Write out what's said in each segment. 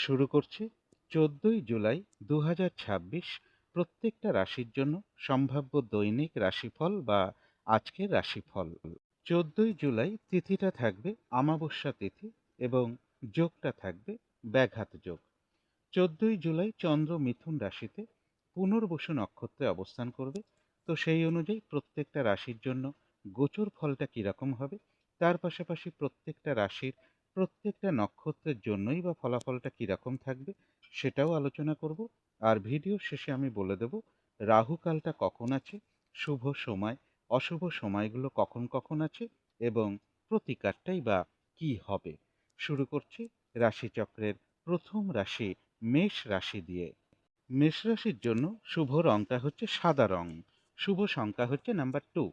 শুরু করছি 14ই জুলাই 2026 প্রত্যেকটা রাশির জন্য সম্ভাব্য দৈনিক রাশিফল বা আজকের রাশিফল। 14ই জুলাই তিথিটা থাকবে আমাবস্যা তিথি এবং যোগটা থাকবে ব্যাঘাত যোগ। 14ই জুলাই চন্দ্র মিথুন রাশিতে পুনর্বসু নক্ষত্রে অবস্থান করবে। তো সেই অনুযায়ী প্রত্যেকটা রাশির জন্য গোচর ফলটা কিরকম হবে, তার পাশাপাশি প্রত্যেকটা রাশির প্রত্যেকটা নক্ষত্রের জন্যই বা ফলাফলটা কিরকম থাকবে সেটাও আলোচনা করব। আর ভিডিওর শেষে আমি বলে দেব রাহুকালটা কখন আছে, শুভ সময় অশুভ সময়গুলো কখন কখন আছে এবং প্রতিকারটাই বা কি হবে। শুরু করছি রাশিচক্রের প্রথম রাশি মেষ রাশি দিয়ে। মেষ রাশির জন্য শুভ রংটা হচ্ছে সাদা রং, শুভ সংখ্যা হচ্ছে নাম্বার 2।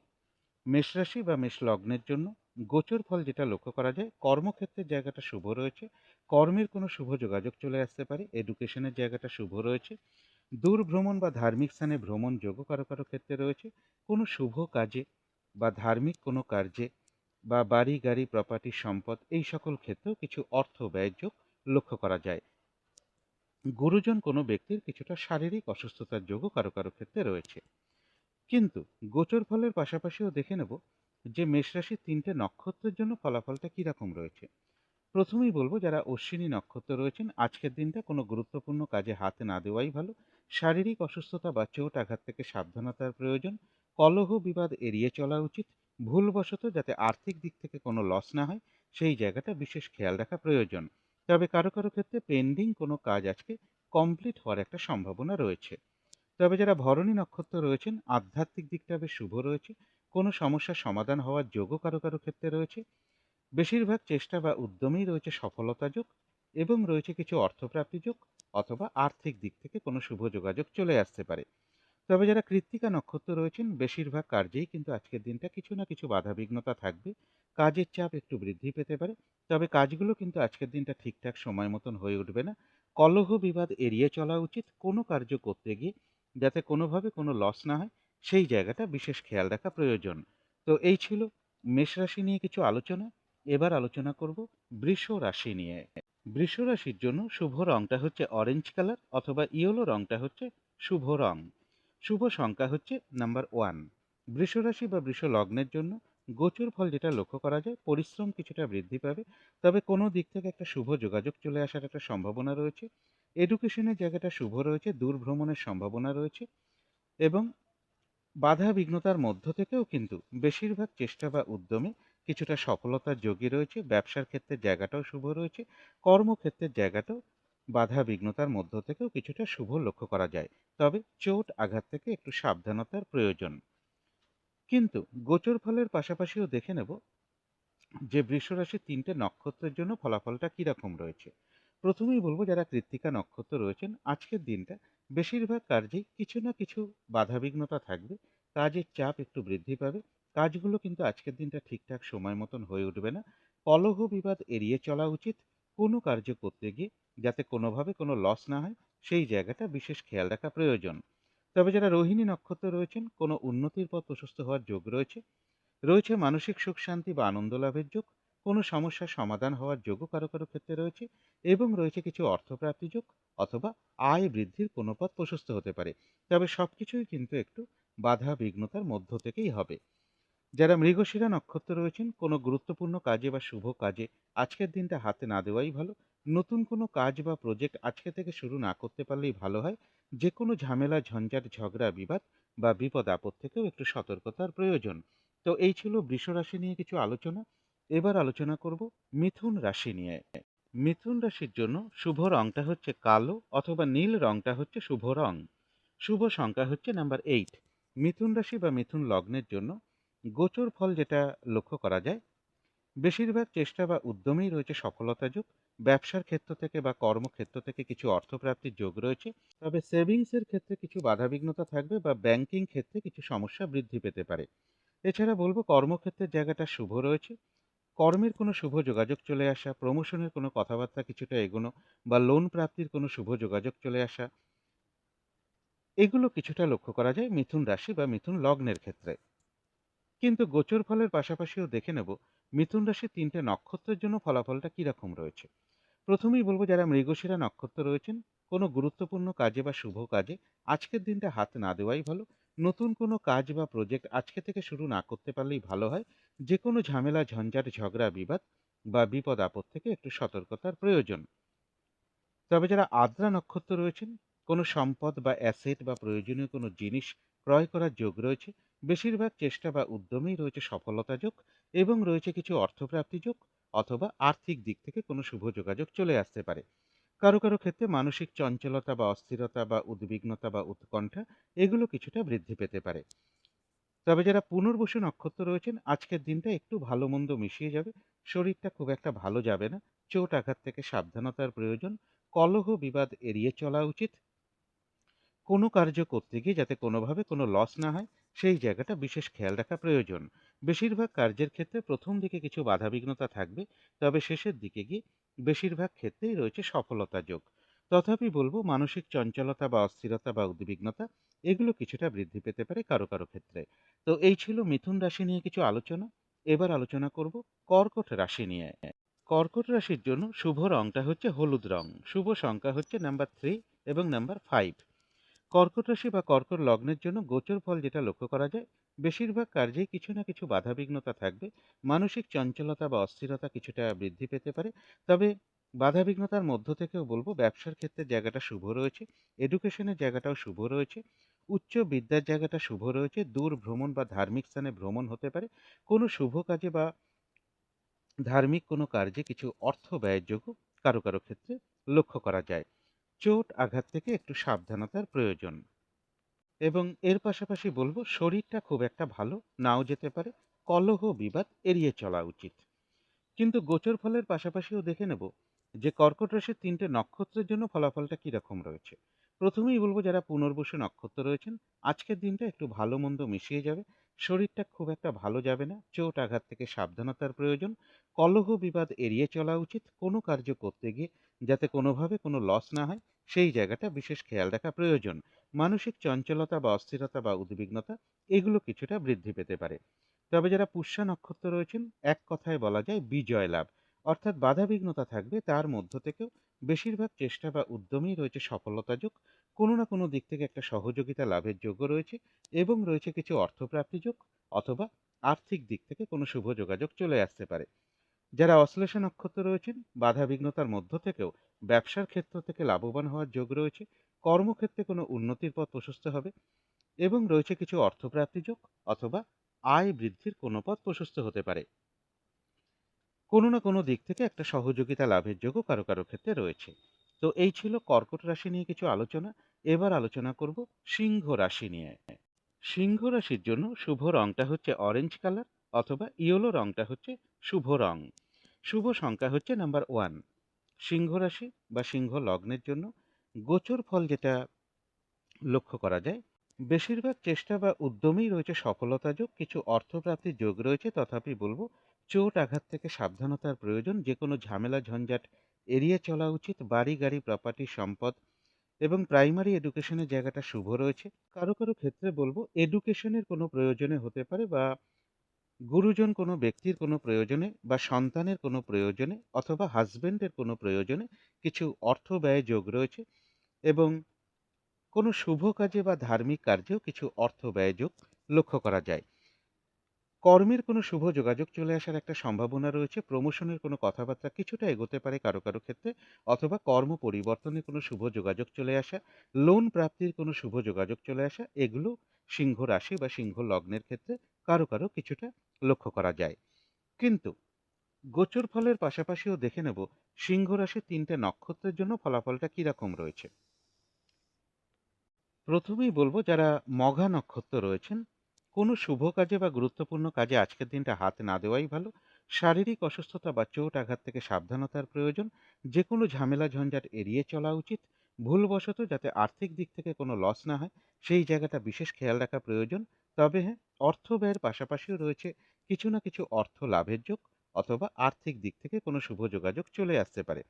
মেষ রাশি বা মেষ লগ্নের জন্য গোচর ফল যেটা লক্ষ্য করা যায়, কর্মক্ষেত্রের জায়গাটা শুভ রয়েছে, কর্মের কোনো শুভ যোগাযোগ চলে আসতে পারে, এডুকেশনের জায়গাটা শুভ রয়েছে, দূর ভ্রমণ বা ধার্মিক স্থানে ভ্রমণ যোগও কারো কারো ক্ষেত্রে রয়েছে, কোনো শুভ কাজে বা ধার্মিক কোনো কার্যে বা বাড়ি গাড়ি প্রপার্টি সম্পদ এই সকল ক্ষেত্রেও কিছু অর্থ ব্যয়ের যোগ লক্ষ্য করা যায়। গুরুজন কোনো ব্যক্তির কিছুটা শারীরিক অসুস্থতার যোগও কারো কারো ক্ষেত্রে রয়েছে। কিন্তু গোচর ফলের পাশাপাশিও দেখে নেব যে মেষ রাশির 3টে নক্ষত্রের জন্য ফলাফলটা কিরকম রয়েছে। প্রথমেই বলবো যারা অশ্বিনী নক্ষত্র রয়েছেন আজকের দিনটা কোনো গুরুত্বপূর্ণ কাজে হাত না দেওয়াই ভালো। শারীরিক অসুস্থতা বা চোট আঘাত থেকে সাবধানতার প্রয়োজন। কলহ বিবাদ এড়িয়ে চলা উচিত। ভুলবশত যাতে আর্থিক দিক থেকে কোনো লস না হয় সেই জায়গাটা বিশেষ খেয়াল রাখা প্রয়োজন। তবে কারো কারো ক্ষেত্রে পেন্ডিং কোনো কাজ আজকে কমপ্লিট হওয়ার একটা সম্ভাবনা রয়েছে। তবে যারা ভরণী নক্ষত্র রয়েছেন আধ্যাত্মিক দিকটা বেশ শুভ রয়েছে। কোনো সমস্যার সমাধান হওয়ার যোগও কারো কারো ক্ষেত্রে রয়েছে। বেশিরভাগ চেষ্টা বা উদ্যমেই রয়েছে সফলতা যোগ এবং রয়েছে কিছু অর্থপ্রাপ্তি যোগ অথবা আর্থিক দিক থেকে কোনো শুভ যোগাযোগ চলে আসতে পারে। তবে যারা কৃত্তিকা নক্ষত্র রয়েছেন বেশিরভাগ কার্যেই কিন্তু আজকের দিনটা কিছু না কিছু বাধাবিঘ্নতা থাকবে। কাজের চাপ একটু বৃদ্ধি পেতে পারে। তবে কাজগুলো কিন্তু আজকের দিনটা ঠিকঠাক সময় মতন হয়ে উঠবে না। কলহ বিবাদ এড়িয়ে চলা উচিত কোনো কার্য করতে গিয়ে, যাতে কোনোভাবে কোনো লস না হয় সেই জায়গাটা বিশেষ খেয়াল রাখা প্রয়োজন। তো এই ছিল মেষ রাশি নিয়ে কিছু আলোচনা। এবার আলোচনা করব বৃষ রাশি নিয়ে। বৃষ রাশির জন্য শুভ রংটা হচ্ছে অরেঞ্জ কালার অথবা ইয়েলো রংটা হচ্ছে শুভ রং। শুভ সংখ্যা হচ্ছে নাম্বার 1। বৃষ রাশি বা বৃষ লগ্নের জন্য গোচর ফল যেটা লক্ষ্য করা যায়, পরিশ্রম কিছুটা বৃদ্ধি পাবে। তবে কোনো দিক থেকে একটা শুভ যোগাযোগ চলে আসার একটা সম্ভাবনা রয়েছে। এডুকেশনের জায়গাটা শুভ রয়েছে, দূর ভ্রমণের সম্ভাবনা রয়েছে এবং বাধা বিঘ্নতার মধ্য থেকেও কিন্তু বেশিরভাগ চেষ্টা বা উদ্যমে কিছুটা সফলতার যোগই রয়েছে। ব্যবসার ক্ষেত্রের জায়গাটাও শুভ রয়েছে, কর্মক্ষেত্রের জায়গাটাও বাধা বিঘ্নতার মধ্য থেকেও কিছুটা শুভ লক্ষ্য করা যায়। তবে চোট আঘাত থেকে একটু সাবধানতার প্রয়োজন। কিন্তু গোচর ফলের পাশাপাশিও দেখে নেব যে বৃষ রাশির 3টে নক্ষত্রের জন্য ফলাফলটা কিরকম রয়েছে। প্রথমেই বলবো যারা কৃত্তিকা নক্ষত্র রয়েছেন আজকের দিনটা বেশিরভাগ কার্যেই কিছু না কিছু বাধাবিঘ্নতা থাকবে। কাজের চাপ একটু বৃদ্ধি পাবে। কাজগুলো কিন্তু আজকের দিনটা ঠিকঠাক সময় মতন হয়ে উঠবে না। কলহ বিবাদ এড়িয়ে চলা উচিত কোনো কার্য করতে গিয়ে, যাতে কোনোভাবে কোনো লস না হয় সেই জায়গাটা বিশেষ খেয়াল রাখা প্রয়োজন। তবে যারা রোহিণী নক্ষত্র রয়েছেন কোনো উন্নতির পথ প্রশস্ত হওয়ার যোগ রয়েছে। রয়েছে মানসিক সুখ শান্তি বা আনন্দ লাভের যোগ, কোনো সমস্যার সমাধান হওয়ার যোগও কারো কারো ক্ষেত্রে রয়েছে এবং রয়েছে কিছু অর্থপ্রাপ্তি যোগ অথবা আয় বৃদ্ধির কোনো পথ প্রশস্ত হতে পারে। তবে সবকিছুই কিন্তু একটু বাধা বিঘ্নতার মধ্য থেকেই হবে। যারা মৃগশিরা নক্ষত্র রয়েছেন কোনো গুরুত্বপূর্ণ কাজে বা শুভ কাজে আজকের দিনটা হাতে না দেওয়াই ভালো। নতুন কোনো কাজ বা প্রজেক্ট আজকে থেকে শুরু না করতে পারলেই ভালো হয়। যে কোনো ঝামেলা ঝঞ্ঝাট ঝগড়া বিবাদ বা বিপদ আপদ থেকেও একটু সতর্কতার প্রয়োজন। তো এই ছিল বৃষ রাশি নিয়ে কিছু আলোচনা। এবার আলোচনা করব মিথুন রাশি নিয়ে। মিথুন রাশির জন্য শুভ রংটা হচ্ছে কালো অথবা নীল রংটা হচ্ছে শুভ রং। শুভ সংখ্যা হচ্ছে নাম্বার 8। মিথুন রাশি বা মিথুন লগ্নের জন্য গোচর ফল যেটা লক্ষ্য করা যায়, বেশিরভাগ চেষ্টা বা উদ্যমেই রয়েছে সফলতা যোগ। ব্যবসার ক্ষেত্র থেকে বা কর্মক্ষেত্র থেকে কিছু অর্থপ্রাপ্তির যোগ রয়েছে। তবে সেভিংসের ক্ষেত্রে কিছু বাধাবিঘ্নতা থাকবে বা ব্যাংকিং ক্ষেত্রে কিছু সমস্যা বৃদ্ধি পেতে পারে। এছাড়া বলবো কর্মক্ষেত্রের জায়গাটা শুভ রয়েছে। কর্মের কোনো শুভ যোগাযোগ চলে আসা, প্রমোশনের কোনো কথাবার্তা কিছুটা এগোনো বা লোন প্রাপ্তির কোনো শুভ যোগাযোগ চলে আসা, এগুলো কিছুটা লক্ষ্য করা যায় মিথুন রাশি বা মিথুন লগ্নের ক্ষেত্রে। কিন্তু গোচর ফলের পাশাপাশিও দেখে নেব মিথুন রাশির 3টে নক্ষত্রের জন্য ফলাফলটা কিরকম রয়েছে। প্রথমেই বলব যারা মৃগশিরা নক্ষত্র রয়েছেন, কোনো গুরুত্বপূর্ণ কাজে বা শুভ কাজে আজকের দিনটা হাত না দেওয়াই ভালো। নতুন কোনো কাজ বা প্রজেক্ট আজকে থেকে শুরু না করতে পারলেই ভালো হয়। যে কোনো ঝামেলা, ঝঞ্ঝাট, ঝগড়া, বিবাদ বা বিপদ আপদ থেকে একটু সতর্কতার প্রয়োজন। তবে যারা আদ্রা নক্ষত্র রয়েছেন, কোনো সম্পদ বা অ্যাসেট বা প্রয়োজনীয় কোনো জিনিস ক্রয় করার যোগ রয়েছে। বেশিরভাগ চেষ্টা বা উদ্যমেই রয়েছে সফলতা যোগ এবং রয়েছে কিছু অর্থপ্রাপ্তি যোগ অথবা আর্থিক দিক থেকে কোনো শুভ যোগাযোগ চলে আসতে পারে। কারো কারো ক্ষেত্রে মানসিক চঞ্চলতা বা অস্থিরতা বা উদ্বিগ্নতা বা উৎকণ্ঠা এগুলো কিছুটা বৃদ্ধি পেতে পারে। তবে যারা পুনর্বসু নক্ষত্র রয়েছেন, আজকের দিনটা একটু ভালো মন্দ মিশিয়ে যাবে। শরীরটা খুব একটা ভালো যাবে না। চোট আঘাত থেকে সাবধানতার প্রয়োজন। কলহ বিবাদ এড়িয়ে চলা উচিত। কোনো কার্য করতে গিয়ে যাতে কোনোভাবে কোনো লস না হয়, সেই জায়গাটা বিশেষ খেয়াল রাখা প্রয়োজন। বেশিরভাগ কার্যের ক্ষেত্রে প্রথম দিকে কিছু বাধাবিঘ্নতা থাকবে, তবে শেষের দিকে গিয়ে বেশিরভাগ ক্ষেত্রেই রয়েছে সফলতা যোগ। তথাপি বলবো মানসিক চঞ্চলতা বা অস্থিরতা বা উদ্বিগ্নতা এগুলো কিছুটা বৃদ্ধি পেতে পারে কারো কারো ক্ষেত্রে। তো এই ছিল মিথুন রাশি নিয়ে কিছু আলোচনা। এবার আলোচনা করব কর্কট রাশি নিয়ে। কর্কট রাশির জন্য শুভ রংটা হচ্ছে হলুদ রং। শুভ সংখ্যা হচ্ছে নাম্বার 3 এবং নাম্বার 5। কর্কট রাশি বা কর্কট লগ্নের জন্য গোচর ফল যেটা লক্ষ্য করা যায়, বেশিরভাগ কার্যেই কিছু না কিছু বাধাবিঘ্নতা থাকবে। মানসিক চঞ্চলতা বা অস্থিরতা কিছুটা বৃদ্ধি পেতে পারে। তবে বাধাবিঘ্নতার মধ্য থেকেও বলবো ব্যবসার ক্ষেত্রে জায়গাটা শুভ রয়েছে। এডুকেশনের জায়গাটাও শুভ রয়েছে। উচ্চ বিদ্যার জায়গাটা শুভ রয়েছে। দূর ভ্রমণ বা ধার্মিক স্থানে ভ্রমণ হতে পারে। কোনো শুভ কাজে বা ধার্মিক কোনো কার্যে কিছু অর্থ ব্যয়ের যোগ্য কারো কারো ক্ষেত্রে লক্ষ্য করা যায়। চোট আঘাত থেকে একটু সাবধানতার প্রয়োজন। এবং এর পাশাপাশি বলবো শরীরটা খুব একটা ভালো নাও যেতে পারে। কলহ বিবাদ এড়িয়ে চলা উচিত। কিন্তু গোচর ফলের পাশাপাশিও দেখে নেব যে কর্কট রাশির 3টে নক্ষত্রের জন্য ফলাফলটা কিরকম রয়েছে। প্রথমেই বলবো যারা পুনর্বসু নক্ষত্র রয়েছেন, আজকের দিনটা একটু ভালো মন্দ মিশিয়ে যাবে। শরীরটা খুব একটা ভালো যাবে না। চোট আঘাত থেকে সাবধানতার প্রয়োজন। কলহ বিবাদ এড়িয়ে চলা উচিত। কোনো কার্য করতে গিয়ে যাতে কোনোভাবে কোনো লস না হয়, সেই জায়গাটা বিশেষ খেয়াল রাখা প্রয়োজন। মানসিক চঞ্চলতা বা অস্থিরতা বা উদ্বিগ্নতা এগুলো কিছুটা বৃদ্ধি পেতে পারে। তবে যারা পুষ্যা নক্ষত্র রয়েছেন, এক কথায় বলা যায় বিজয় লাভ। অর্থাৎ বাধাবিঘ্নতা থাকবে, তার মধ্য থেকেও বেশিরভাগ চেষ্টা বা উদ্যমেই রয়েছে সফলতা যোগ। কোনো না কোনো দিক থেকে একটা সহযোগিতা লাভের যোগ্য রয়েছে এবং রয়েছে কিছু অর্থপ্রাপ্তি যোগ অথবা আর্থিক দিক থেকে কোনো শুভ যোগাযোগ চলে আসতে পারে। যারা অশ্লেষা নক্ষত্র রয়েছেন, বাধাবিঘ্নতার মধ্য থেকেও ব্যবসার ক্ষেত্র থেকে লাভবান হওয়ার যোগ রয়েছে। কর্মক্ষেত্রে কোনো উন্নতির পথ প্রশস্ত হবে এবং রয়েছে কিছু অর্থপ্রাপ্তি যোগ অথবা আয় বৃদ্ধির কোনো পথ প্রশস্ত হতে পারে। কোনো না কোনো দিক থেকে একটা সহযোগিতা লাভের যোগও কারো কারো ক্ষেত্রে রয়েছে। তো এই ছিল কর্কট রাশি নিয়ে কিছু আলোচনা। এবার আলোচনা করব সিংহ রাশি নিয়ে। সিংহ রাশির জন্য শুভ রংটা হচ্ছে অরেঞ্জ কালার অথবা ইয়েলো রংটা হচ্ছে শুভ রং। শুভ সংখ্যা হচ্ছে নাম্বার 1। সিংহ রাশি বা সিংহ লগ্নের জন্য গোচর ফল যেটা লক্ষ্য করা যায়, বেশিরভাগ চেষ্টা বা উদ্যমেই রয়েছে সফলতা যোগ। কিছু অর্থপ্রাপ্তির যোগ রয়েছে, তথাপি বলবো চোট আঘাত থেকে সাবধানতার প্রয়োজন। যে কোনো ঝামেলা ঝঞ্ঝাট এড়িয়ে চলা উচিত। বাড়ি গাড়ি প্রপার্টি সম্পদ এবং প্রাইমারি এডুকেশনের জায়গাটা শুভ রয়েছে। কারো কারো ক্ষেত্রে বলবো এডুকেশনের কোনো প্রয়োজনে হতে পারে বা গুরুজন কোনো ব্যক্তির কোনো প্রয়োজনে বা সন্তানের কোনো প্রয়োজনে অথবা হাজবেন্ডের কোনো প্রয়োজনে কিছু অর্থ ব্যয় যোগ রয়েছে এবং কোনো শুভ কাজে বা ধার্মিক কার্যেও কিছু অর্থ ব্যয়যোগ লক্ষ্য করা যায়। কর্মের কোনো শুভ যোগাযোগ চলে আসার একটা সম্ভাবনা রয়েছে। প্রমোশনের কোনো কথাবার্তা কিছুটা এগোতে পারে কারো কারো ক্ষেত্রে অথবা কর্ম পরিবর্তনের কোনো শুভ যোগাযোগ চলে আসা, লোন প্রাপ্তির কোনো শুভ যোগাযোগ চলে আসা, এগুলো সিংহ রাশি বা সিংহ লগ্নের ক্ষেত্রে কারো কারো কিছুটা লক্ষ্য করা যায়। কিন্তু গোচর ফলের পাশাপাশিও দেখে নেব সিংহ রাশির 3টে নক্ষত্রের জন্য ফলাফলটা কিরকম রয়েছে। প্রথমেই বলবো যারা মঘা নক্ষত্র রয়েছেন, কোনো শুভ কাজে বা গুরুত্বপূর্ণ কাজে আজকের দিনটা হাত না দেওয়াই ভালো। শারীরিক অসুস্থতা বা চোট আঘাত থেকে সাবধানতার প্রয়োজন। যে কোনো ঝামেলা ঝঞ্ঝাট এড়িয়ে চলা উচিত। ভুলবশত যাতে আর্থিক দিক থেকে কোনো লস না হয়, সেই জায়গাটা বিশেষ খেয়াল রাখা প্রয়োজন। তবে হ্যাঁ, অর্থ ব্যয়ের পাশাপাশিও রয়েছে কিছু না কিছু অর্থ লাভের যোগ অথবা আর্থিক দিক থেকে কোনো শুভ যোগাযোগ চলে আসতে পারে।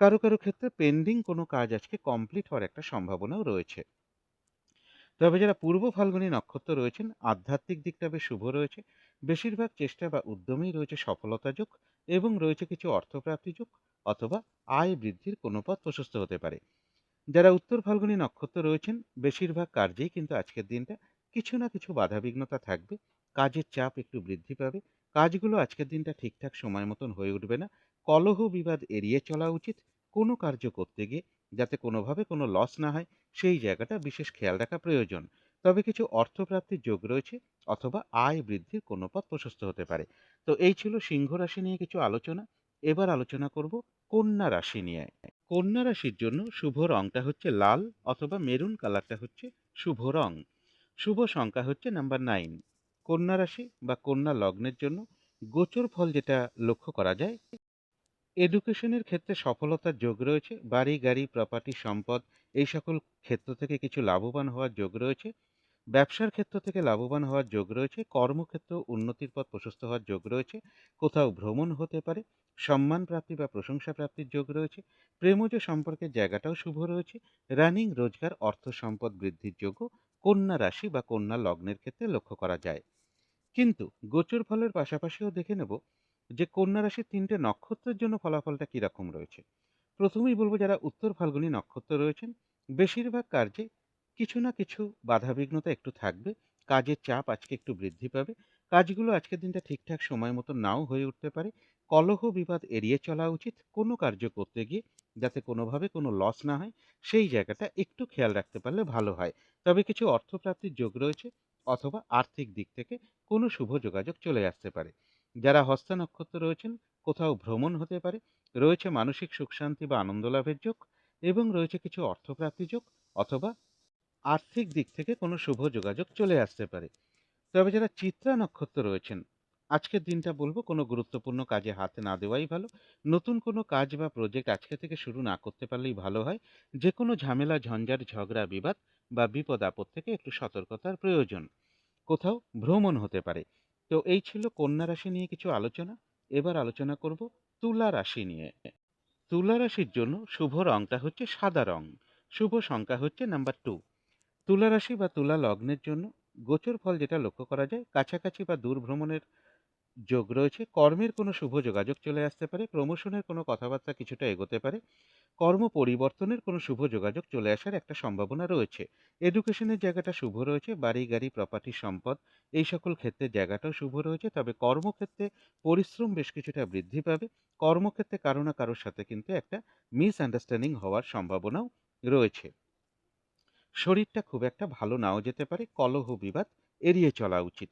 কারো কারো ক্ষেত্রে পেন্ডিং কোনো কাজ আজকে কমপ্লিট হওয়ার একটা সম্ভাবনাও রয়েছে। তবে যারা পূর্ব ফাল্গুনী নক্ষত্র রয়েছেন, আধ্যাত্মিক দিকটা বেশ শুভ রয়েছে। বেশিরভাগ চেষ্টা বা উদ্যমেই রয়েছে সফলতা যোগ। এবং রয়েছে কিছু অর্থপ্রাপ্তি যোগ অথবা আয় বৃদ্ধির কোনো পথ প্রশস্ত হতে পারে। যারা উত্তর ফাল্গুনী নক্ষত্র রয়েছেন বেশিরভাগ কার্যেই কিন্তু আজকের দিনটা কিছু না কিছু বাধাবিঘ্নতা থাকবে। কাজের চাপ একটু বৃদ্ধি পাবে। কাজগুলো আজকের দিনটা ঠিকঠাক সময় মতন হয়ে উঠবে না। কলহ বিবাদ এড়িয়ে চলা উচিত। কোনো কার্য করতে গিয়ে যাতে কোনোভাবে কোনো লস না হয় সেই জায়গাটা বিশেষ খেয়াল রাখা প্রয়োজন। তবে কিছু অর্থপ্রাপ্তির যোগ রয়েছে অথবা আয় বৃদ্ধির কোনো পথ প্রশস্ত হতে পারে। তো এই ছিল সিংহ রাশি নিয়ে কিছু আলোচনা। এবার আলোচনা করব কন্যা রাশি নিয়ে। কন্যা রাশির জন্য শুভ রংটা হচ্ছে লাল অথবা মেরুন কালারটা হচ্ছে শুভ রং। শুভ সংখ্যা হচ্ছে নাম্বার 9। কন্যা রাশি বা কন্যা লগ্নের জন্য গোচর ফল যেটা লক্ষ্য করা যায়, এডুকেশনের ক্ষেত্রে সফলতার যোগ রয়েছে। বাড়ি গাড়ি প্রপার্টি সম্পদ এই সকল ক্ষেত্র থেকে কিছু লাভবান হওয়ার যোগ রয়েছে। ব্যবসার ক্ষেত্র থেকে লাভবান হওয়ার যোগ রয়েছে। কর্মক্ষেত্র উন্নতির পথ প্রশস্ত হওয়ার যোগ রয়েছে। কোথাও ভ্রমণ হতে পারে। সম্মান প্রাপ্তি বা প্রশংসা প্রাপ্তির যোগ রয়েছে। প্রেমজ সম্পর্কের জায়গাটাও শুভ রয়েছে। রানিং রোজগার অর্থ সম্পদ বৃদ্ধির যোগও কন্যা রাশি বা কন্যা লগ্নের ক্ষেত্রে লক্ষ্য করা যায়। কিন্তু গোচর ফলের পাশাপাশিও দেখে নেব যে কন্যা রাশির ৩টে নক্ষত্রের জন্য ফলাফলটা কিরকম রয়েছে। প্রথমেই বলব যারা উত্তর ফাল্গুনী নক্ষত্র রয়েছেন বেশিরভাগ কার্যে কিছু না কিছু বাধাবিঘ্নতা একটু থাকবে। কাজের চাপ আজকে একটু বৃদ্ধি পাবে। কাজগুলো আজকের দিনটা ঠিকঠাক সময় মতো নাও হয়ে উঠতে পারে। কলহ বিবাদ এড়িয়ে চলা উচিত কোনো কার্য করতে গিয়ে যাতে কোনোভাবে কোনো লস না হয় সেই জায়গাটা একটু খেয়াল রাখতে পারলে ভালো হয়। তবে কিছু অর্থপ্রাপ্তির যোগ রয়েছে অথবা আর্থিক দিক থেকে কোনো শুভ যোগাযোগ চলে আসতে পারে। যারা হস্তা নক্ষত্র রয়েছেন কোথাও ভ্রমণ হতে পারে। রয়েছে মানসিক সুখ শান্তি বা আনন্দ লাভের যোগ এবং রয়েছে কিছু অর্থপ্রাপ্তি যোগ অথবা আর্থিক দিক থেকে কোনো শুভ যোগাযোগ চলে আসতে পারে। তবে যারা চিত্রা নক্ষত্র রয়েছেন আজকের দিনটা বলবো কোনো গুরুত্বপূর্ণ কাজে হাত না দেওয়াই ভালো। নতুন কোনো কাজ বা প্রজেক্ট আজকে থেকে শুরু না করতে পারলেই ভালো হয়। যে কোনো ঝামেলা ঝঞ্ঝাট ঝগড়া বিবাদ বা বিপদ আপদ থেকে একটু সতর্কতার প্রয়োজন। কোথাও ভ্রমণ হতে পারে। তো এই ছিল কন্যা রাশি নিয়ে কিছু আলোচনা। এবার আলোচনা করব তুলা রাশি নিয়ে। তুলা রাশির জন্য শুভ রংটা হচ্ছে সাদা রং। শুভ সংখ্যা হচ্ছে নাম্বার 2। তুলা রাশি বা তুলা লগ্নের জন্য গোচর ফল যেটা লক্ষ্য করা যায় কাছাকাছি বা দূর ভ্রমণের যোগ রয়েছে। কর্মের কোনো শুভ যোগাযোগ চলে আসতে পারে। প্রমোশনের কোনো কথাবার্তা কিছুটা এগোতে পারে। কর্ম পরিবর্তনের কোনো শুভ যোগাযোগ চলে আসার একটা সম্ভাবনা রয়েছে। এডুকেশনের জায়গাটা শুভ রয়েছে। বাড়ি গাড়ি প্রপার্টি সম্পদ এই সকল ক্ষেত্রের জায়গাটাও শুভ রয়েছে। তবে কর্মক্ষেত্রে পরিশ্রম বেশ কিছুটা বৃদ্ধি পাবে। কর্মক্ষেত্রে কারো না কারোর সাথে কিন্তু একটা মিসআন্ডারস্ট্যান্ডিং হওয়ার সম্ভাবনাও রয়েছে। শরীরটা খুব একটা ভালো নাও যেতে পারে। কলহ বিবাদ এড়িয়ে চলা উচিত।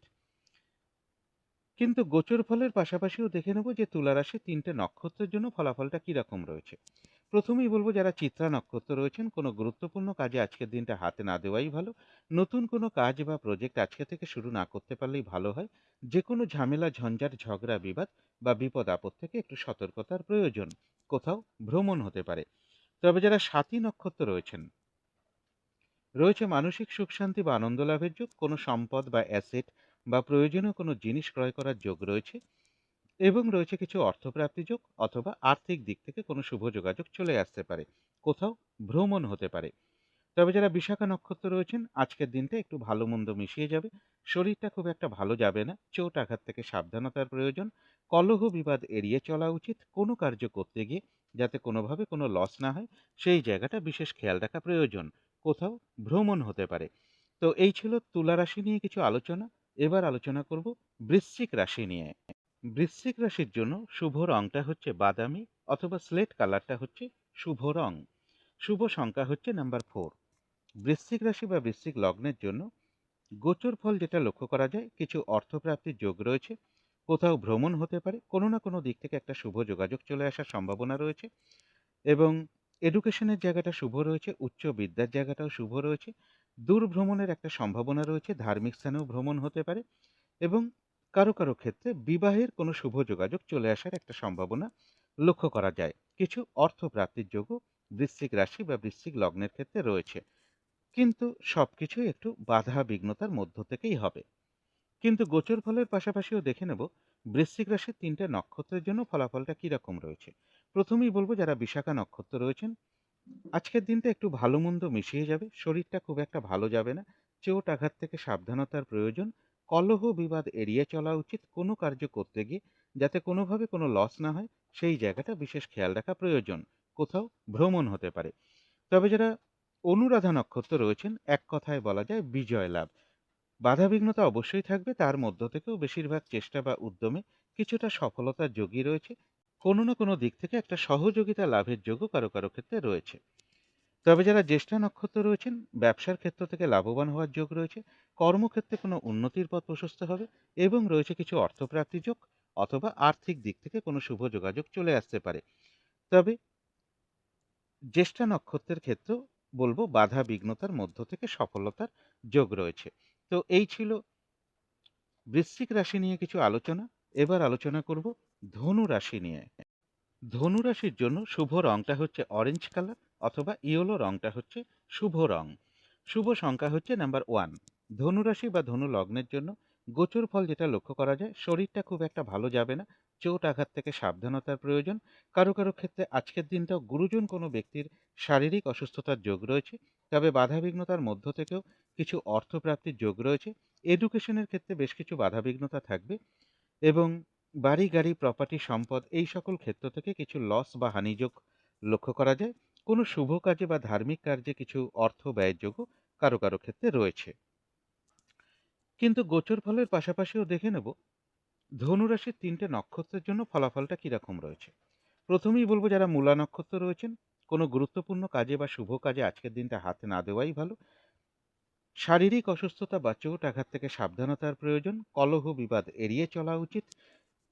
কিন্তু গোচর ফলের পাশাপাশিও দেখে নেব যে তুলা রাশির ৩টে নক্ষত্রের জন্য ফলাফলটা কিরকম রয়েছে। প্রথমেই বলব যারা চিত্রা নক্ষত্র রয়েছেন কোনো গুরুত্বপূর্ণ কাজে আজকের দিনটা হাতে না দেওয়াই ভালো। নতুন কোনো কাজ বা প্রজেক্ট আজকে থেকে শুরু না করতে পারলেই ভালো হয়। যে কোনো ঝামেলা ঝঞ্ঝাট ঝগড়া বিবাদ বা বিপদ আপদ থেকে একটু সতর্কতার প্রয়োজন। কোথাও ভ্রমণ হতে পারে। তবে যারা স্বাতী নক্ষত্র রয়েছেন রয়েছে মানসিক সুখ শান্তি বা আনন্দ লাভের যোগ। কোনো সম্পদ বা অ্যাসেট বা প্রয়োজনীয় কোনো জিনিস ক্রয় করার যোগ রয়েছে এবং রয়েছে কিছু অর্থপ্রাপ্তি যোগ অথবা আর্থিক দিক থেকে কোনো শুভ যোগাযোগ চলে আসতে পারে। কোথাও ভ্রমণ হতে পারে। তবে যারা বিশাখা নক্ষত্র রয়েছেন আজকের দিনটা একটু ভালো মন্দ মিশিয়ে যাবে। শরীরটা খুব একটা ভালো যাবে না। চোট আঘাত থেকে সাবধানতার প্রয়োজন। কলহ বিবাদ এড়িয়ে চলা উচিত। কোনো কার্য করতে গিয়ে যাতে কোনোভাবে কোনো লস না হয় সেই জায়গাটা বিশেষ খেয়াল রাখা প্রয়োজন। কোথাও ভ্রমণ হতে পারে। তো এই ছিল তুলা রাশি নিয়ে কিছু আলোচনা। এবার আলোচনা করব বৃশ্চিক রাশি নিয়ে। বৃশ্চিক রাশির জন্য শুভ রংটা হচ্ছে বাদামি অথবা স্লেট কালারটা হচ্ছে শুভ রং। শুভ সংখ্যা হচ্ছে নাম্বার 4। বৃশ্চিক রাশি বা বৃশ্চিক লগ্নের জন্য গোচর ফল যেটা লক্ষ্য করা যায় কিছু অর্থপ্রাপ্তির যোগ রয়েছে। কোথাও ভ্রমণ হতে পারে। কোনো না কোনো দিক থেকে একটা শুভ যোগাযোগ চলে আসার সম্ভাবনা রয়েছে এবং এডুকেশনের জায়গাটা শুভ রয়েছে। উচ্চ বিদ্যার জায়গাটাও শুভ রয়েছে। দূর ভ্রমণের একটা সম্ভাবনা রয়েছে। ধার্মিক স্থানেও ভ্রমণ হতে পারে এবং কারো কারো ক্ষেত্রে বিবাহের কোনো শুভ যোগাযোগ চলে আসার একটা সম্ভাবনা লক্ষ্য করা যায়। কিছু অর্থপ্রাপ্তির যোগও বৃশ্চিক রাশি বা বৃশ্চিক লগ্নের ক্ষেত্রে রয়েছে। কিন্তু সবকিছুই একটু বাধা বিঘ্নতার মধ্য থেকেই হবে। কিন্তু গোচর ফলের পাশাপাশিও দেখে নেব বৃশ্চিক রাশির ৩টে নক্ষত্রের জন্য ফলাফলটা কিরকম রয়েছে। প্রথমেই বলবো যারা বিশাখা নক্ষত্র রয়েছেন আজকের দিনটা একটু ভালো মন্দ মিশিয়ে যাবে। শরীরটা খুব একটা ভালো যাবে না। চোট আঘাত থেকে সাবধানতার প্রয়োজন। কলহ বিবাদ এড়িয়ে চলা উচিত। কোনো কার্য করতে গিয়ে যাতে কোনোভাবে কোনো লস না হয় সেই জায়গাটা বিশেষ খেয়াল রাখা প্রয়োজন। কোথাও ভ্রমণ হতে পারে। তবে যারা অনুরাধা নক্ষত্র রয়েছেন, এক কথায় বলা যায় বিজয় লাভ। বাধাবিঘ্নতা অবশ্যই থাকবে, তার মধ্য থেকেও বেশিরভাগ চেষ্টা বা উদ্যমে কিছুটা সফলতার যোগই রয়েছে। কোনো না কোনো দিক থেকে একটা সহযোগিতা লাভের যোগও কারো কারো ক্ষেত্রে রয়েছে। তবে যারা জ্যেষ্ঠা নক্ষত্র রয়েছেন, ব্যবসার ক্ষেত্র থেকে লাভবান হওয়ার যোগ রয়েছে, কর্মক্ষেত্রে কোনো উন্নতির পথ প্রশস্ত হবে এবং রয়েছে কিছু অর্থপ্রাপ্তি যোগ, অথবা আর্থিক দিক থেকে কোনো শুভ যোগাযোগ চলে আসতে পারে। তবে জ্যেষ্ঠা নক্ষত্রের ক্ষেত্রেও বলবো বাধা বিঘ্নতার মধ্য থেকে সফলতার যোগ রয়েছে। তো এই ছিল বৃশ্চিক রাশি নিয়ে কিছু আলোচনা। এবার আলোচনা করব ধনু রাশি নিয়ে। ধনু রাশির জন্য শুভ রংটা হচ্ছে অরেঞ্জ কালার, অথবা ইয়েলো রংটা হচ্ছে শুভ রং। শুভ সংখ্যা হচ্ছে নাম্বার 1। ধনু রাশি বা ধনু লগ্নের জন্য গোচর ফল যেটা লক্ষ্য করা যায়, শরীরটা খুব একটা ভালো যাবে না, চোট আঘাত থেকে সাবধানতার প্রয়োজন। কারো কারো ক্ষেত্রে আজকের দিনটাও গুরুজন কোনো ব্যক্তির শারীরিক অসুস্থতার যোগ রয়েছে। তবে বাধাবিঘ্নতার মধ্য থেকেও কিছু অর্থপ্রাপ্তির যোগ রয়েছে। এডুকেশনের ক্ষেত্রে বেশ কিছু বাধাবিঘ্নতা থাকবে, এবং বাড়ি গাড়ি প্রপার্টি সম্পদ এই সকল ক্ষেত্র থেকে কিছু লস বা হানিযোগ লক্ষ্য করা যায়। কোনো শুভ কাজে বা ধার্মিক কার্যে কিছু অর্থ ব্যয়যোগও কারো কারো ক্ষেত্রে রয়েছে। কিন্তু গোচর ফলের পাশাপাশিও দেখে নেব ধনুরাশির 3টে নক্ষত্রের জন্য ফলাফলটা কিরকম রয়েছে। প্রথমেই বলবো যারা মূলা নক্ষত্র রয়েছেন, কোনো গুরুত্বপূর্ণ কাজে বা শুভ কাজে আজকের দিনটা হাতে না দেওয়াই ভালো। শারীরিক অসুস্থতা বা চোট আঘাত থেকে সাবধানতার প্রয়োজন। কলহ বিবাদ এড়িয়ে চলা উচিত।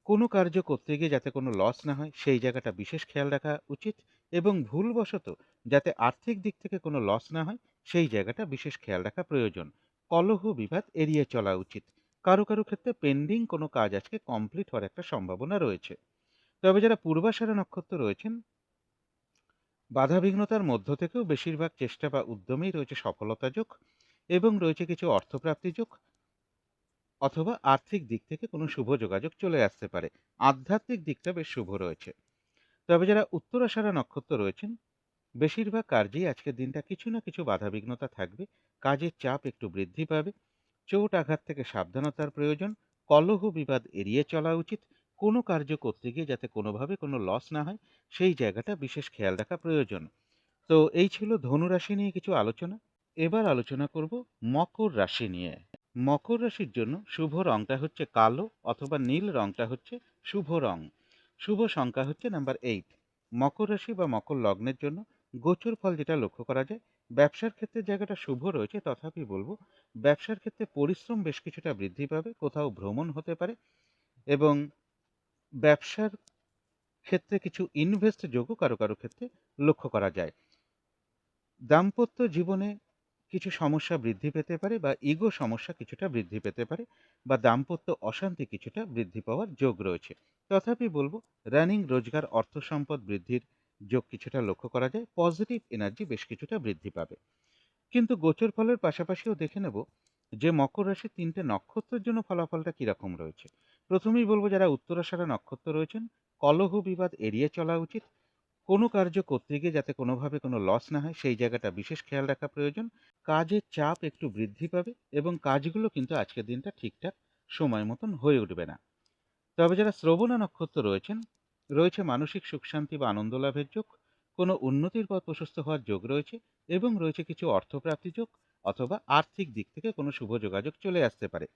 কোনো কার্য করতে গিয়ে যাতে কোনো লস না হয় সেই জায়গাটা বিশেষ খেয়াল রাখা উচিত, এবং ভুলবশত যাতে আর্থিক দিক থেকে কোনো লস না হয় সেই জায়গাটা বিশেষ খেয়াল রাখা প্রয়োজন। কলহ বিবাদ এড়িয়ে চলা উচিত। কারো কারো ক্ষেত্রে পেন্ডিং কোনো কাজ আজকে কমপ্লিট হওয়ার একটা সম্ভাবনা রয়েছে। তবে যারা পূর্বাষাঢ়া নক্ষত্র রয়েছেন, বাধাবিঘ্নতার মধ্য থেকেও বেশিরভাগ চেষ্টা বা উদ্যমেই রয়েছে সফলতা যোগ, এবং রয়েছে কিছু অর্থপ্রাপ্তি যোগ, অথবা আর্থিক দিক থেকে কোনো শুভ যোগাযোগ চলে আসতে পারে। আধ্যাত্মিক দিকটা বেশ শুভ রয়েছে। তবে যারা উত্তরাষাঢ়া নক্ষত্র রয়েছেন, বেশিরভাগ কার্যেই আজকের দিনটা কিছু না কিছু বাধাবিঘ্নতা থাকবে। কাজের চাপ একটু বৃদ্ধি পাবে। চোট আঘাত থেকে সাবধানতার প্রয়োজন। কলহ বিবাদ এড়িয়ে চলা উচিত। কোনো কার্য করতে গিয়ে যাতে কোনোভাবে কোনো লস না হয় সেই জায়গাটা বিশেষ খেয়াল রাখা প্রয়োজন। তো এই ছিল ধনু রাশি নিয়ে কিছু আলোচনা। এবার আলোচনা করব মকর রাশি নিয়ে। মকর রাশির জন্য শুভ রংটা হচ্ছে কালো, অথবা নীল রংটা হচ্ছে শুভ রং। শুভ সংখ্যা হচ্ছে নাম্বার 8। মকর রাশি বা মকর লগ্নের জন্য গোচর ফল যেটা লক্ষ্য করা যায়, ব্যবসার ক্ষেত্রে জায়গাটা শুভ রয়েছে, তথাপি বলবো ব্যবসার ক্ষেত্রে পরিশ্রম বেশ কিছুটা বৃদ্ধি পাবে। কোথাও ভ্রমণ হতে পারে, এবং ব্যবসার ক্ষেত্রে কিছু ইনভেস্ট যোগও কারো কারো ক্ষেত্রে লক্ষ্য করা যায়। দাম্পত্য জীবনে কিছু সমস্যা বৃদ্ধি পেতে পারে, বা ইগো সমস্যা কিছুটা বৃদ্ধি পেতে পারে, বা দাম্পত্য অশান্তি কিছুটা বৃদ্ধি পাওয়ার যোগ রয়েছে। তথাপি বলবো রানিং রোজগার অর্থ সম্পদ বৃদ্ধির যোগ কিছুটা লক্ষ্য করা যায়। পজিটিভ এনার্জি বেশ কিছুটা বৃদ্ধি পাবে। কিন্তু গোচর ফলের পাশাপাশিও দেখে নেব যে মকর রাশির 3টে নক্ষত্রের জন্য ফলাফলটা কিরকম রয়েছে। প্রথমেই বলবো যারা উত্তরাষাঢ়া নক্ষত্র রয়েছেন, কলহ বিবাদ এড়িয়ে চলা উচিত। কোনো কার্য করতে গিয়ে যাতে কোনোভাবে কোনো লস না হয় সেই জায়গাটা বিশেষ খেয়াল রাখা প্রয়োজন। কাজের চাপ একটু বৃদ্ধি পাবে, এবং কাজগুলো কিন্তু আজকের দিনটা ঠিকঠাক সময় মতন হয়ে উঠবে না। তবে যারা শ্রবণা নক্ষত্র রয়েছেন, রয়েছে মানসিক সুখ শান্তি বা আনন্দ লাভের যোগ। কোনো উন্নতির পথ প্রশস্ত হওয়ার যোগ রয়েছে, এবং রয়েছে কিছু অর্থপ্রাপ্তি যোগ, অথবা আর্থিক দিক থেকে কোনো শুভ যোগাযোগ চলে আসতে পারে।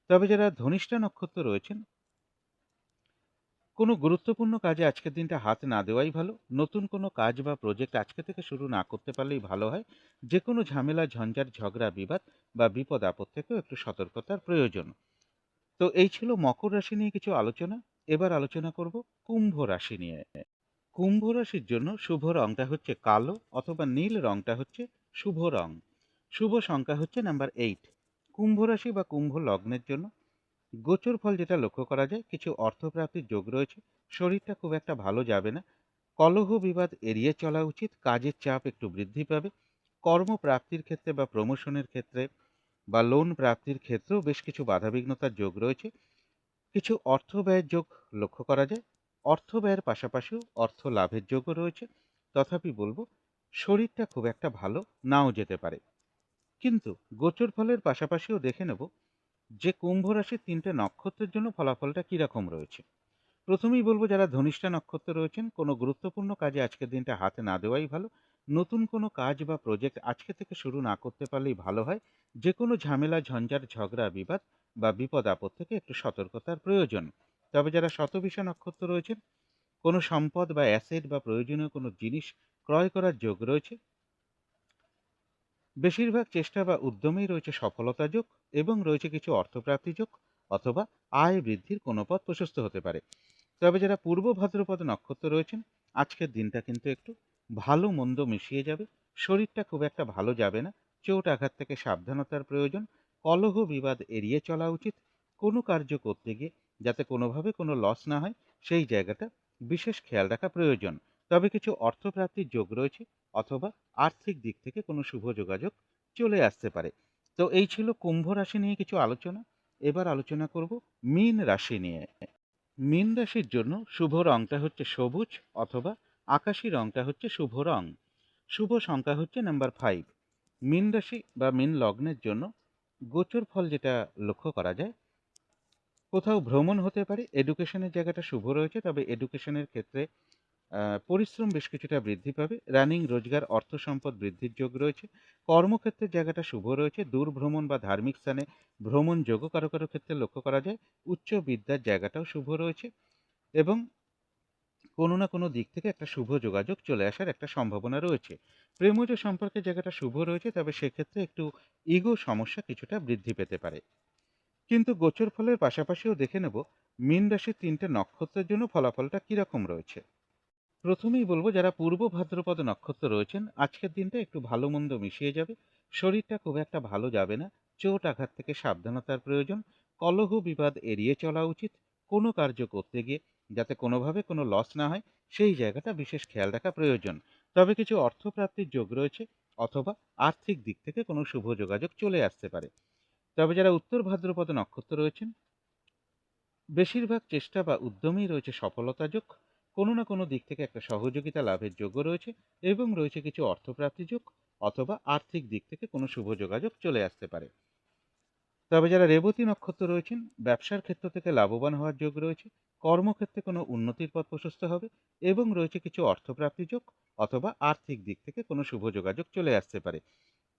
তবে যারা ধনিষ্ঠা নক্ষত্র রয়েছেন, কোনো গুরুত্বপূর্ণ কাজে আজকের দিনটা হাত না দেওয়াই ভালো। নতুন কোনো কাজ বা প্রজেক্ট আজকে থেকে শুরু না করতে পারলেই ভালো হয়। যে কোনো ঝামেলা ঝঞ্ঝাট ঝগড়া বিবাদ বা বিপদ আপদ থেকেও একটু সতর্কতার প্রয়োজন। তো এই ছিল মকর রাশি নিয়ে কিছু আলোচনা। এবার আলোচনা করব কুম্ভ রাশি নিয়ে। কুম্ভ রাশির জন্য শুভ রংটা হচ্ছে কালো, অথবা নীল রংটা হচ্ছে শুভ রং। শুভ সংখ্যা হচ্ছে নাম্বার 8। কুম্ভ রাশি বা কুম্ভ লগ্নের জন্য গোচর ফল যেটা লক্ষ্য করা যায়, কিছু অর্থপ্রাপ্তির যোগ রয়েছে। শরীরটা খুব একটা ভালো যাবে না। কলহ বিবাদ এড়িয়ে চলা উচিত। কাজের চাপ একটু বৃদ্ধি পাবে। কর্মপ্রাপ্তির ক্ষেত্রে বা প্রমোশনের ক্ষেত্রে বা লোন প্রাপ্তির ক্ষেত্রেও বেশ কিছু বাধাবিঘ্নতার যোগ রয়েছে। কিছু অর্থ ব্যয়ের যোগ লক্ষ্য করা যায়। অর্থ ব্যয়ের পাশাপাশিও অর্থ লাভের যোগও রয়েছে। তথাপি বলবো শরীরটা খুব একটা ভালো নাও যেতে পারে। কিন্তু গোচর ফলের পাশাপাশিও দেখে নেব যে কুম্ভ রাশির 3টে নক্ষত্রের জন্য ফলাফলটা কিরকম রয়েছে। প্রথমেই বলব যারা ধনিষ্ঠা নক্ষত্রে রয়েছেন কোনো গুরুত্বপূর্ণ কাজে আজকের দিনটা হাতে না দেওয়াই ভালো। নতুন কোনো কাজ বা প্রজেক্ট আজকে থেকে শুরু না করতে পারলেই ভালো হয়। যে কোনো ঝামেলা, ঝঞ্ঝাট, ঝগড়া, বিবাদ বা বিপদ আপদ থেকে একটু সতর্কতার প্রয়োজন। তবে যারা শতবিষা নক্ষত্র রয়েছেন কোনো সম্পদ বা অ্যাসেট বা প্রয়োজনীয় কোনো জিনিস ক্রয় করার যোগ রয়েছে। বেশিরভাগ চেষ্টা বা উদ্যমেই রয়েছে সফলতা যোগ এবং রয়েছে কিছু অর্থপ্রাপ্তি যোগ অথবা আয় বৃদ্ধির কোনো পথ প্রশস্ত হতে পারে। তবে যারা পূর্ব ভাদ্রপদ নক্ষত্র রয়েছেন আজকের দিনটা কিন্তু একটু ভালো মন্দ মিশিয়ে যাবে। শরীরটা খুব একটা ভালো যাবে না। চোট আঘাত থেকে সাবধানতার প্রয়োজন। কলহ বিবাদ এড়িয়ে চলা উচিত। কোনো কার্য করতে গিয়ে যাতে কোনোভাবে কোনো লস না হয় সেই জায়গাটা বিশেষ খেয়াল রাখা প্রয়োজন। তবে কিছু অর্থপ্রাপ্তির যোগ রয়েছে অথবা আর্থিক দিক থেকে কোনো শুভ যোগাযোগ চলে আসতে পারে। তো এই ছিল কুম্ভ রাশি নিয়ে কিছু আলোচনা। এবার আলোচনা করব মীন রাশি নিয়ে। মীন রাশির জন্য শুভ রংটা হচ্ছে সবুজ অথবা আকাশি রংটা হচ্ছে শুভ রং। শুভ সংখ্যা হচ্ছে নাম্বার 5। মীন রাশি বা মীন লগ্নের জন্য গোচর ফল যেটা লক্ষ্য করা যায়, কোথাও ভ্রমণ হতে পারে। এডুকেশনের জায়গাটা শুভ রয়েছে, তবে এডুকেশনের ক্ষেত্রে পরিশ্রম বেশ কিছুটা বৃদ্ধি পাবে। রানিং রোজগার অর্থ সম্পদ বৃদ্ধির যোগ রয়েছে। কর্মক্ষেত্রের জায়গাটা শুভ রয়েছে। দূর ভ্রমণ বা ধার্মিক স্থানে ভ্রমণ যোগও কারো কারো ক্ষেত্রে লক্ষ্য করা যায়। উচ্চ বিদ্যার জায়গাটাও শুভ রয়েছে এবং কোনো না কোনো দিক থেকে একটা শুভ যোগাযোগ চলে আসার একটা সম্ভাবনা রয়েছে। প্রেমজ সম্পর্কের জায়গাটা শুভ রয়েছে, তবে সেক্ষেত্রে একটু ইগো সমস্যা কিছুটা বৃদ্ধি পেতে পারে। কিন্তু গোচর ফলের পাশাপাশিও দেখে নেব মীন রাশির 3টে নক্ষত্রের জন্য ফলাফলটা কিরকম রয়েছে। প্রথমেই বলব যারা পূর্ব ভাদ্রপদ নক্ষত্র রয়েছেন আজকের দিনটা একটু ভালো মন্দ মিশিয়ে যাবে। শরীরটা খুব একটা ভালো যাবে না। চোট আঘাত থেকে সাবধানতার প্রয়োজন। কলহ বিবাদ এড়িয়ে চলা উচিত। কোনো কার্য করতে গিয়ে যাতে কোনোভাবে কোনো লস না হয় সেই জায়গাটা বিশেষ খেয়াল রাখা প্রয়োজন। তবে কিছু অর্থপ্রাপ্তির যোগ রয়েছে অথবা আর্থিক দিক থেকে কোনো শুভ যোগাযোগ চলে আসতে পারে। তবে যারা উত্তর ভাদ্রপদ নক্ষত্র রয়েছেন বেশিরভাগ চেষ্টা বা উদ্যমেই রয়েছে সফলতা যোগ। কোনো না কোনো দিক থেকে একটা সহযোগিতা লাভের যোগ্য রয়েছে এবং রয়েছে কিছু অর্থপ্রাপ্তি যোগ অথবা আর্থিক দিক থেকে কোনো শুভ যোগাযোগ চলে আসতে পারে। তবে যারা রেবতী নক্ষত্র রয়েছেন ব্যবসার ক্ষেত্র থেকে লাভবান হওয়ার যোগ রয়েছে। কর্মক্ষেত্রে কোনো উন্নতির পথ প্রশস্ত হবে এবং রয়েছে কিছু অর্থপ্রাপ্তি যোগ অথবা আর্থিক দিক থেকে কোনো শুভ যোগাযোগ চলে আসতে পারে।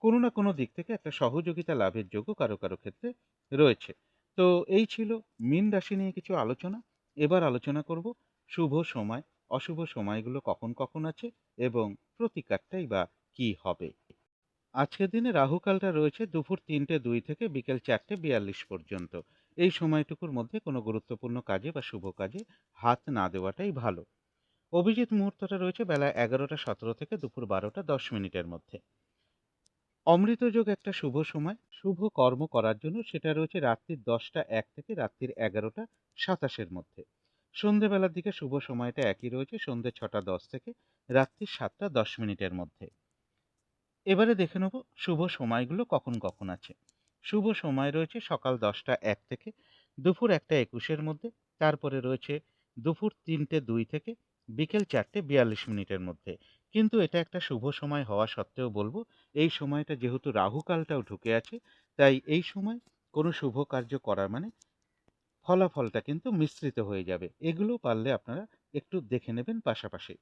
কোনো না কোনো দিক থেকে একটা সহযোগিতা লাভের যোগ্য কারো কারো ক্ষেত্রে রয়েছে। তো এই ছিল মীন রাশি নিয়ে কিছু আলোচনা। এবার আলোচনা করব শুভ সময় অশুভ সময়গুলো কখন কখন আছে এবং প্রতিকারটাই বা কি হবে। আজকের দিনে রাহুকালটা রয়েছে দুপুর 3টে 2 থেকে বিকেল 4টে 42 পর্যন্ত। এই সময়টুকুর মধ্যে কোনো গুরুত্বপূর্ণ কাজে বা শুভ কাজে হাত না দেওয়াটাই ভালো। অভিজিৎ মুহূর্তটা রয়েছে বেলা 11টা 17 থেকে দুপুর 12টা 10 মিনিটের মধ্যে। অমৃতযোগ একটা শুভ সময় শুভ কর্ম করার জন্য, সেটা রয়েছে রাত্রির 10টা 1 থেকে রাত্রির 11টা 27-এর মধ্যে। সন্ধেবেলার দিকে শুভ সময়টা একই রয়েছে, সন্ধে 6টা 10 থেকে রাত্রির 7টা 10 মিনিটের মধ্যে। এবারে দেখে নেব শুভ সময়গুলো কখন কখন আছে। শুভ সময় রয়েছে সকাল 10টা 1 থেকে দুপুর 1টা 21-এর মধ্যে। তারপরে রয়েছে দুপুর 3টে 2 থেকে বিকেল 4টে 42 মিনিটের মধ্যে। কিন্তু এটা একটা শুভ সময় হওয়া সত্ত্বেও বলবো এই সময়টা যেহেতু রাহুকালটাও ঢুকে আছে, তাই এই সময় কোনো শুভ কার্য করার মানে ফলাফলটা কিন্তু মিশ্রিত হয়ে যাবে। এগুলো পারলে আপনারা একটু দেখে নেবেন পাশাপাশি।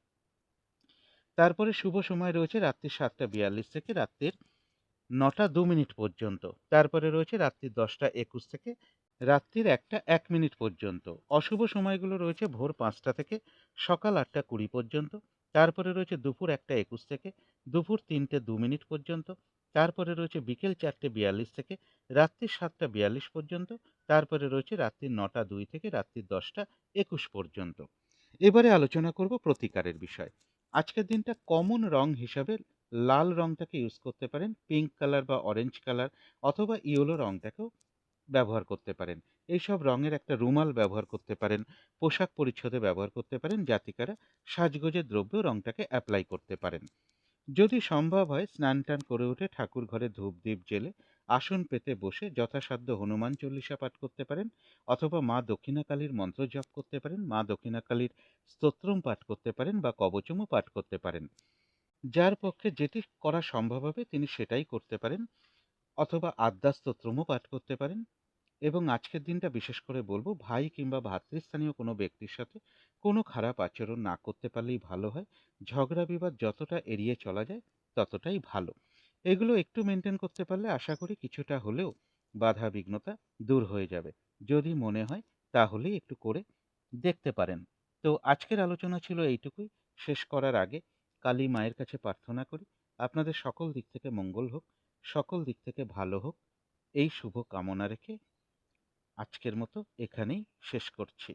তারপরে শুভ সময় রয়েছে রাত্রির 7টা 42 থেকে রাত্রির 9টা 2 মিনিট পর্যন্ত। তারপরে রয়েছে রাত্রির 10টা 21 থেকে রাত্রির 1টা 1 মিনিট পর্যন্ত। অশুভ সময়গুলো রয়েছে ভোর 5টা থেকে সকাল 8টা 20 পর্যন্ত। তারপরে রয়েছে দুপুর 1টা 21 থেকে দুপুর 3টে 2 মিনিট পর্যন্ত। তারপরে রয়েছে বিকেল 4টে 42 থেকে রাত্রির 7টা 42 পর্যন্ত। তারপরে রয়েছে রাত্রির 9টা 2 থেকে রাত্রির 10টা 21 পর্যন্ত। এবারে আলোচনা করব প্রতিকারের বিষয়। আজকের দিনটা কমন রং হিসাবে লাল রংটাকে ইউজ করতে পারেন, পিঙ্ক কালার বা অরেঞ্জ কালার অথবা ইয়েলো রংটাকেও ব্যবহার করতে পারেন। এইসব রঙের একটা রুমাল ব্যবহার করতে পারেন, পোশাক পরিচ্ছদে ব্যবহার করতে পারেন, জাতিকারা সাজগোজের দ্রব্য রংটাকে অ্যাপ্লাই করতে পারেন। যদি সম্ভব হয় স্নান টান করে উঠে ঠাকুর ঘরে ধূপ দ্বীপ জেলে আসন পেতে বসে যথাসাধ্য হনুমান চল্লিশা পাঠ করতে পারেন অথবা মা দক্ষিণাকালীর মন্ত্র জপ করতে পারেন, মা দক্ষিণাকালীর স্তোত্রম পাঠ করতে পারেন বা কবচমও পাঠ করতে পারেন। যার পক্ষে যেটি করা সম্ভব হবে তিনি সেটাই করতে পারেন অথবা আদ্যা স্তোত্রমও পাঠ করতে পারেন। এবং আজকের দিনটা বিশেষ করে বলব ভাই কিংবা ভ্রাতৃস্থানীয় কোনো ব্যক্তির সাথে কোনো খারাপ আচরণ না করতে পারলেই ভালো হয়। ঝগড়া বিবাদ যতটা এড়িয়ে চলা যায় ততটাই ভালো। এগুলো একটু মেনটেন করতে পারলে আশা করি কিছুটা হলেও বাধা বিঘ্নতা দূর হয়ে যাবে। যদি মনে হয় তাহলেই একটু করে দেখতে পারেন। তো আজকের আলোচনা ছিল এইটুকুই। শেষ করার আগে কালী মায়ের কাছে প্রার্থনা করি আপনাদের সকল দিক থেকে মঙ্গল হোক, সকল দিক থেকে ভালো হোক, এই শুভ কামনা রেখে আজকের মতো এখানেই শেষ করছি।